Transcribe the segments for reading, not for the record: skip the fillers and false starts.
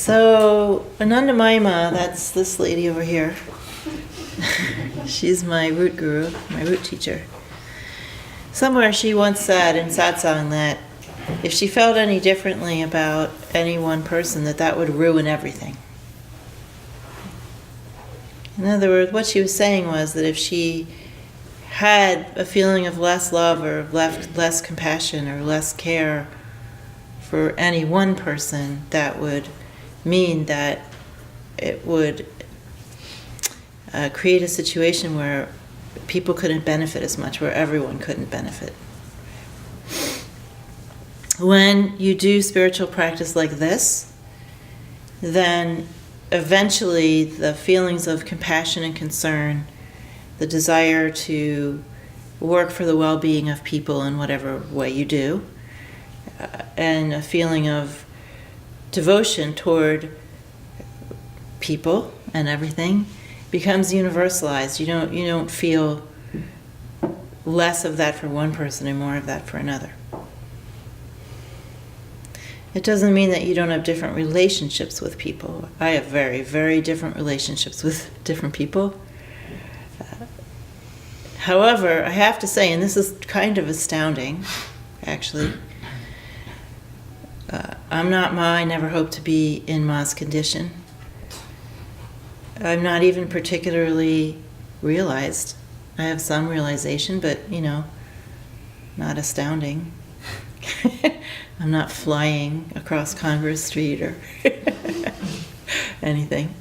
So, Anandamaima, that's this lady over here. She's my root guru, my root teacher. Somewhere she once said in Satsang that if she felt any differently about any one person, that would ruin everything. In other words, what she was saying was that if she had a feeling of less love or less compassion or less care for any one person, that would mean that it would create a situation where people couldn't benefit as much, where everyone couldn't benefit. When you do spiritual practice like this, then eventually the feelings of compassion and concern, the desire to work for the well-being of people in whatever way you do, and a feeling of devotion toward people and everything becomes universalized. You don't feel less of that for one person and more of that for another. It doesn't mean that you don't have different relationships with people. I have very, very different relationships with different people. However, I have to say, and this is kind of astounding, actually, I'm not Ma, I never hope to be in Ma's condition. I'm not even particularly realized. I have some realization, but, not astounding. I'm not flying across Congress Street or anything.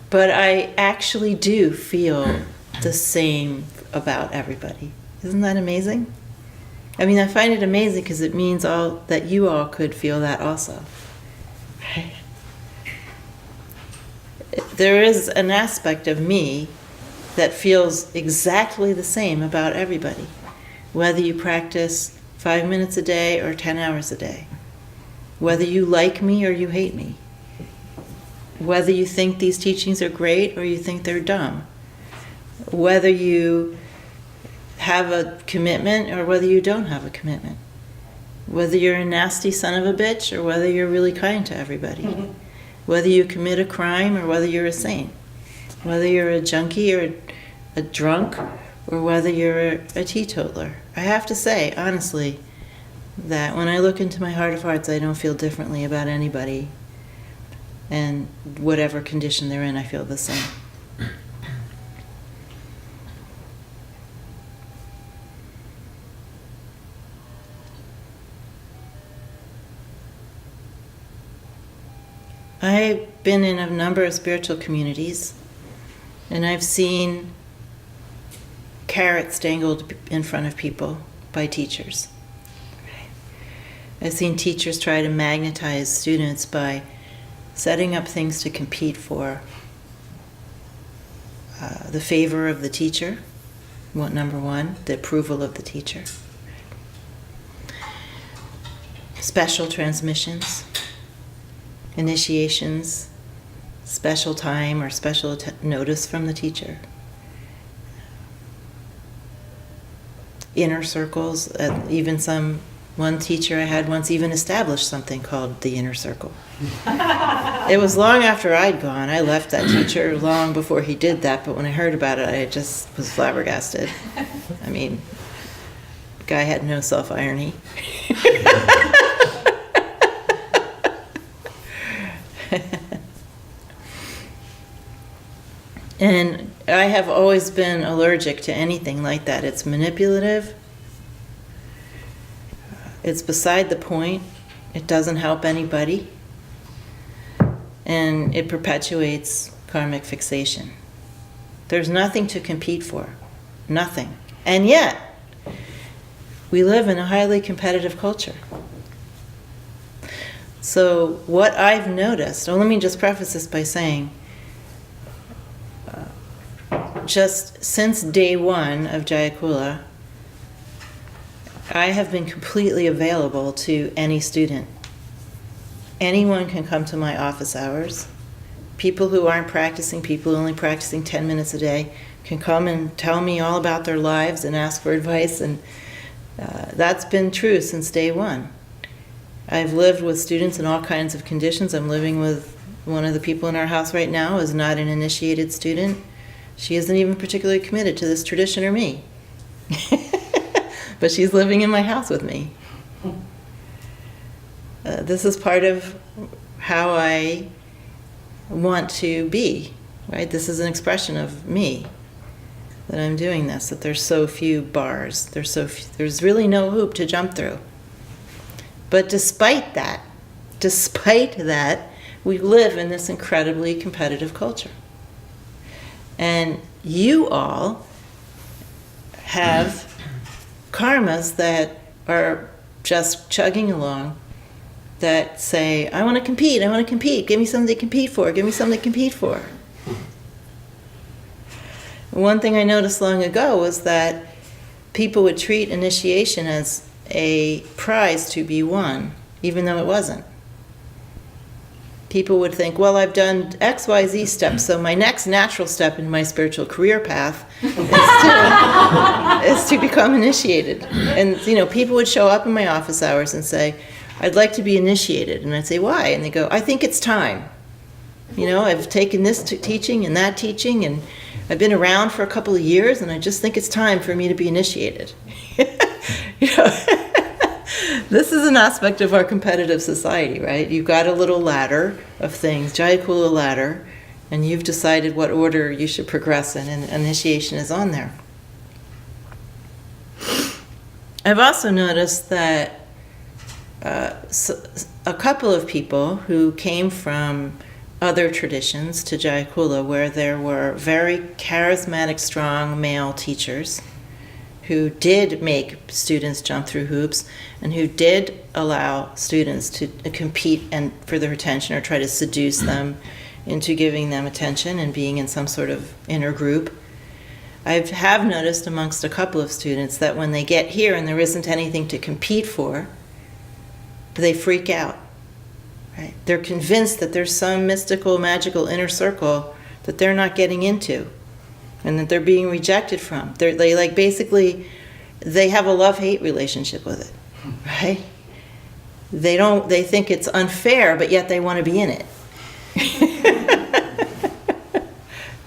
But I actually do feel the same about everybody. Isn't that amazing? I mean, I find it amazing because it means that you all could feel that also. Right? There is an aspect of me that feels exactly the same about everybody, whether you practice 5 minutes a day or 10 hours a day, whether you like me or you hate me, whether you think these teachings are great or you think they're dumb, whether you have a commitment or whether you don't have a commitment, whether you're a nasty son of a bitch or whether you're really kind to everybody, whether you commit a crime or whether you're a saint, whether you're a junkie or a drunk or whether you're a teetotaler. I have to say, honestly, that when I look into my heart of hearts, I don't feel differently about anybody. And whatever condition they're in, I feel the same. I've been in a number of spiritual communities, and I've seen carrots dangled in front of people by teachers. I've seen teachers try to magnetize students by setting up things to compete for the favor of the teacher, number one, the approval of the teacher. Special transmissions, initiations, special time or special notice from the teacher. Inner circles, one teacher I had once even established something called the inner circle. It was long after I'd gone. I left that teacher long before he did that, but when I heard about it, I just was flabbergasted. I mean, the guy had no self-irony. And I have always been allergic to anything like that. It's manipulative. It's beside the point. It doesn't help anybody. And it perpetuates karmic fixation. There's nothing to compete for. Nothing. And yet, we live in a highly competitive culture. So what I've noticed, let me just preface this by saying, just since day one of Jayakula, I have been completely available to any student. Anyone can come to my office hours. People who aren't practicing, people only practicing 10 minutes a day, can come and tell me all about their lives and ask for advice, and that's been true since day one. I've lived with students in all kinds of conditions. I'm living with one of the people in our house right now who is not an initiated student. She isn't even particularly committed to this tradition or me. But she's living in my house with me. This is part of how I want to be, right? This is an expression of me, that I'm doing this, that there's so few bars. There's really no hoop to jump through. But despite that, we live in this incredibly competitive culture. And you all have karmas that are just chugging along, that say, I want to compete, give me something to compete for. One thing I noticed long ago was that people would treat initiation as a prize to be won, even though it wasn't. People would think, well, I've done X, Y, Z steps, so my next natural step in my spiritual career path is to become initiated. And, people would show up in my office hours and say, I'd like to be initiated. And I'd say, why? And they go, I think it's time. I've taken this teaching and that teaching, and I've been around for a couple of years, and I just think it's time for me to be initiated. This is an aspect of our competitive society, right? You've got a little ladder of things, Jayakula ladder, and you've decided what order you should progress in, and initiation is on there. I've also noticed that a couple of people who came from other traditions to Jayakula, where there were very charismatic, strong male teachers who did make students jump through hoops and who did allow students to compete and for their attention, or try to seduce them into giving them attention and being in some sort of inner group. I have noticed amongst a couple of students that when they get here and there isn't anything to compete for, they freak out. Right? They're convinced that there's some mystical, magical inner circle that they're not getting into, and that they're being rejected from. They have a love-hate relationship with it, right? They think it's unfair, but yet they want to be in it.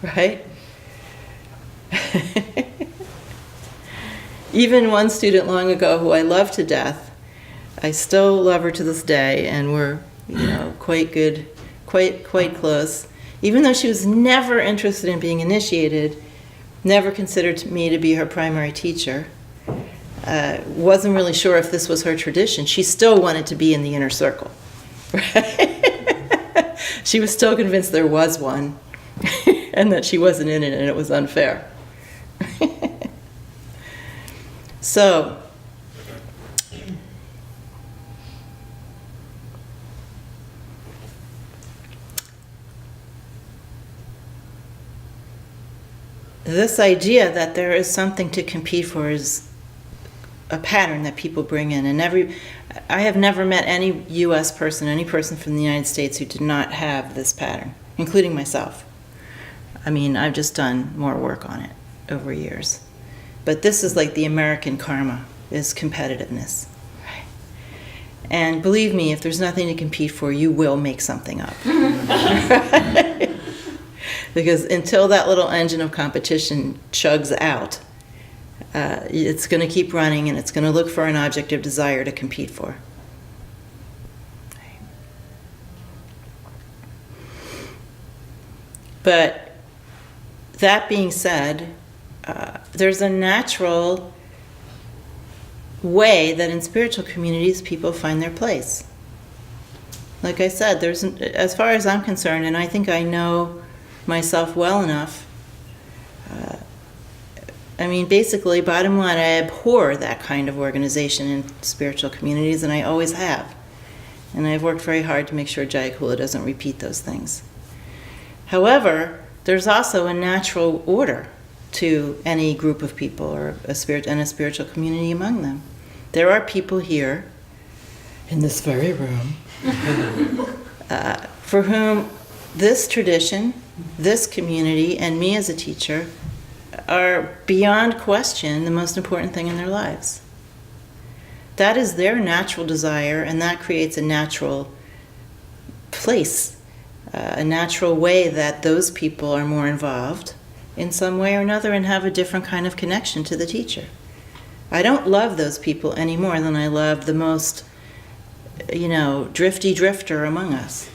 Right? Even one student long ago who I love to death, I still love her to this day, and we're quite good, quite close. Even though she was never interested in being initiated, never considered me to be her primary teacher, wasn't really sure if this was her tradition, she still wanted to be in the inner circle. Right? She was still convinced there was one, and that she wasn't in it, and it was unfair. So, this idea that there is something to compete for is a pattern that people bring in. And I have never met any U.S. person, any person from the United States who did not have this pattern, including myself. I mean, I've just done more work on it over years. But this is like the American karma, is competitiveness. Right? And believe me, if there's nothing to compete for, you will make something up. Right? Because until that little engine of competition chugs out, it's going to keep running, and it's going to look for an object of desire to compete for. But that being said, there's a natural way that in spiritual communities people find their place. Like I said, as far as I'm concerned, and I think I know myself well enough, basically, bottom line, I abhor that kind of organization in spiritual communities, and I always have. And I've worked very hard to make sure Jayakula doesn't repeat those things. However, there's also a natural order to any group of people, or a spiritual community among them. There are people here, in this very room, for whom this tradition, this community, and me as a teacher are beyond question the most important thing in their lives. that is their natural desire, and that creates a natural place, a natural way that those people are more involved in some way or another and have a different kind of connection to the teacher. I don't love those people any more than I love the most, drifty drifter among us.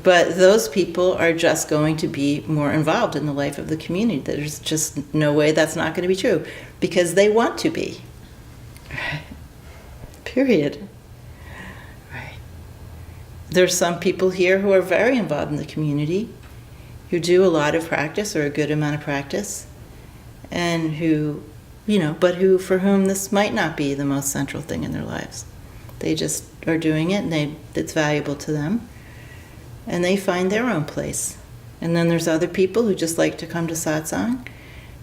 But those people are just going to be more involved in the life of the community. There's just no way that's not going to be true, because they want to be. Period. Right. There's some people here who are very involved in the community, who do a lot of practice or a good amount of practice, and who, for whom this might not be the most central thing in their lives. They just are doing it, and it's valuable to them, and they find their own place. And then there's other people who just like to come to satsang,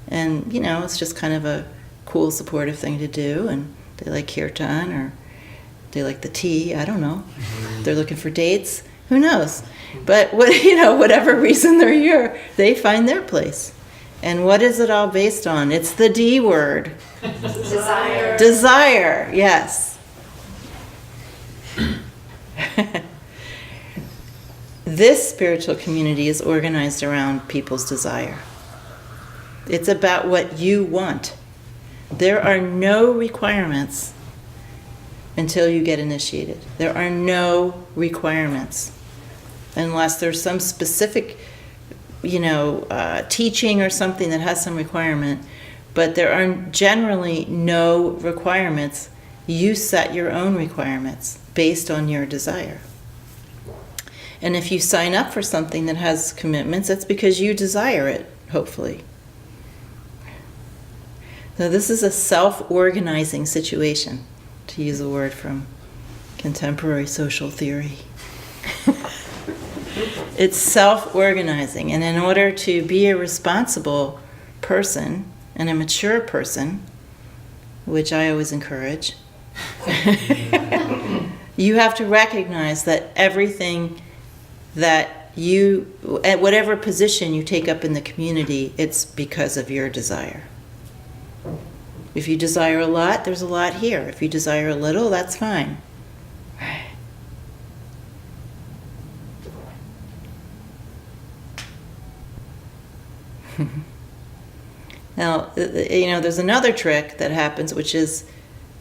and it's just kind of a cool, supportive thing to do, and they like kirtan, or they like the tea, I don't know. They're looking for dates, who knows? But whatever reason they're here, they find their place. And what is it all based on? It's the D word. Desire. Desire, yes. This spiritual community is organized around people's desire. It's about what you want. There are no requirements until you get initiated. There are no requirements unless there's some specific, teaching or something that has some requirement. But there are generally no requirements. You set your own requirements based on your desire. And if you sign up for something that has commitments, it's because you desire it, hopefully. So this is a self-organizing situation, to use a word from contemporary social theory. It's self-organizing, and in order to be a responsible person and a mature person, which I always encourage, you have to recognize that everything that you, at whatever position you take up in the community, it's because of your desire. If you desire a lot, there's a lot here. If you desire a little, that's fine. Now, there's another trick that happens, which is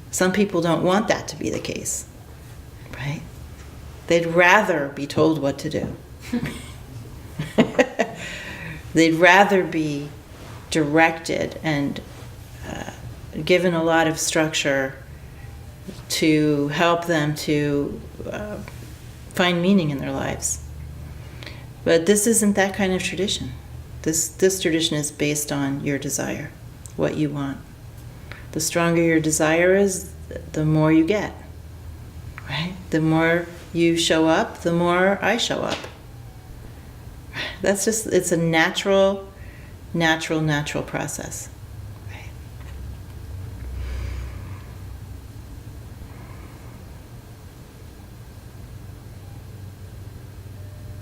some people don't want that to be the case, right? They'd rather be told what to do. They'd rather be directed and given a lot of structure to help them to find meaning in their lives. But this isn't that kind of tradition. This tradition is based on your desire, what you want. The stronger your desire is, the more you get, right? The more you show up, the more I show up. It's a natural process. Right?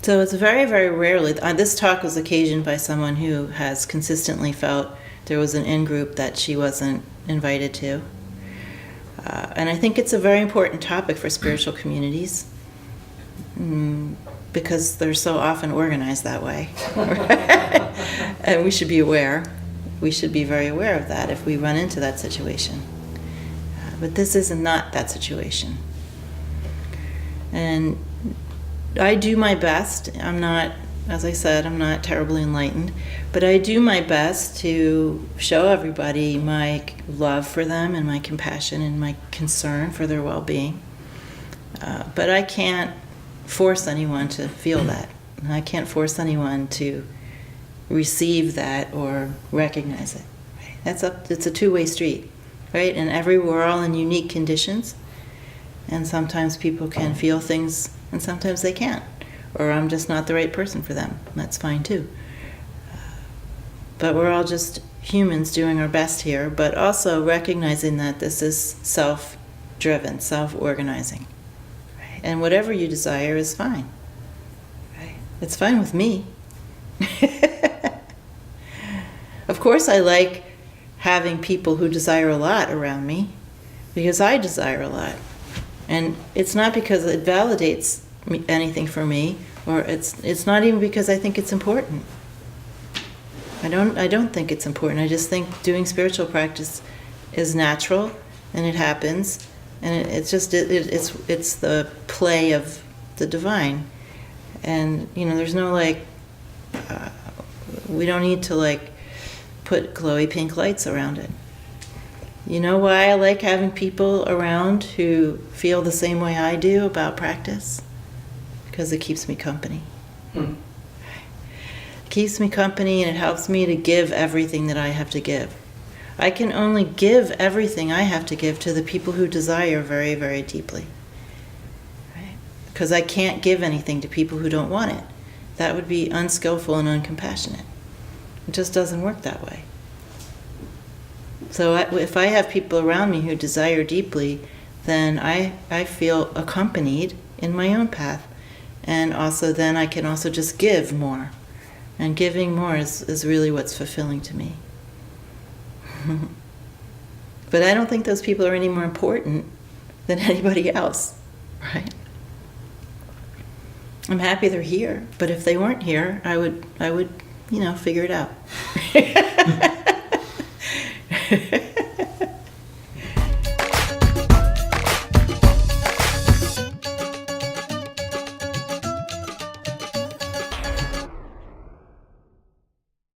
So it's very, very rarely, this talk was occasioned by someone who has consistently felt there was an in-group that she wasn't invited to. And I think it's a very important topic for spiritual communities, because they're so often organized that way. And we should be aware. We should be very aware of that if we run into that situation. But this is not that situation. And I do my best. I'm not, as I said, I'm not terribly enlightened, but I do my best to show everybody my love for them and my compassion and my concern for their well-being. But I can't force anyone to feel that. I can't force anyone to receive that or recognize it. Right? It's a two-way street, right? And we're all in unique conditions, and sometimes people can feel things and sometimes they can't, or I'm just not the right person for them. That's fine too. But we're all just humans doing our best here, but also recognizing that this is self-driven, self-organizing. Right? And whatever you desire is fine. Right? It's fine with me. Of course I like having people who desire a lot around me, because I desire a lot. And it's not because it validates anything for me, or it's not even because I think it's important. I don't think it's important. I just think doing spiritual practice is natural, and it happens, and it's the play of the divine. And there's no we don't need to put glowy pink lights around it. You know why I like having people around who feel the same way I do about practice? Because it keeps me company. It keeps me company, and it helps me to give everything that I have to give. I can only give everything I have to give to the people who desire very, very deeply. Right? Because I can't give anything to people who don't want it. That would be unskillful and uncompassionate. It just doesn't work that way. So if I have people around me who desire deeply, then I feel accompanied in my own path. And also then I can also just give more. And giving more is really what's fulfilling to me. But I don't think those people are any more important than anybody else, right? I'm happy they're here, but if they weren't here, I would figure it out.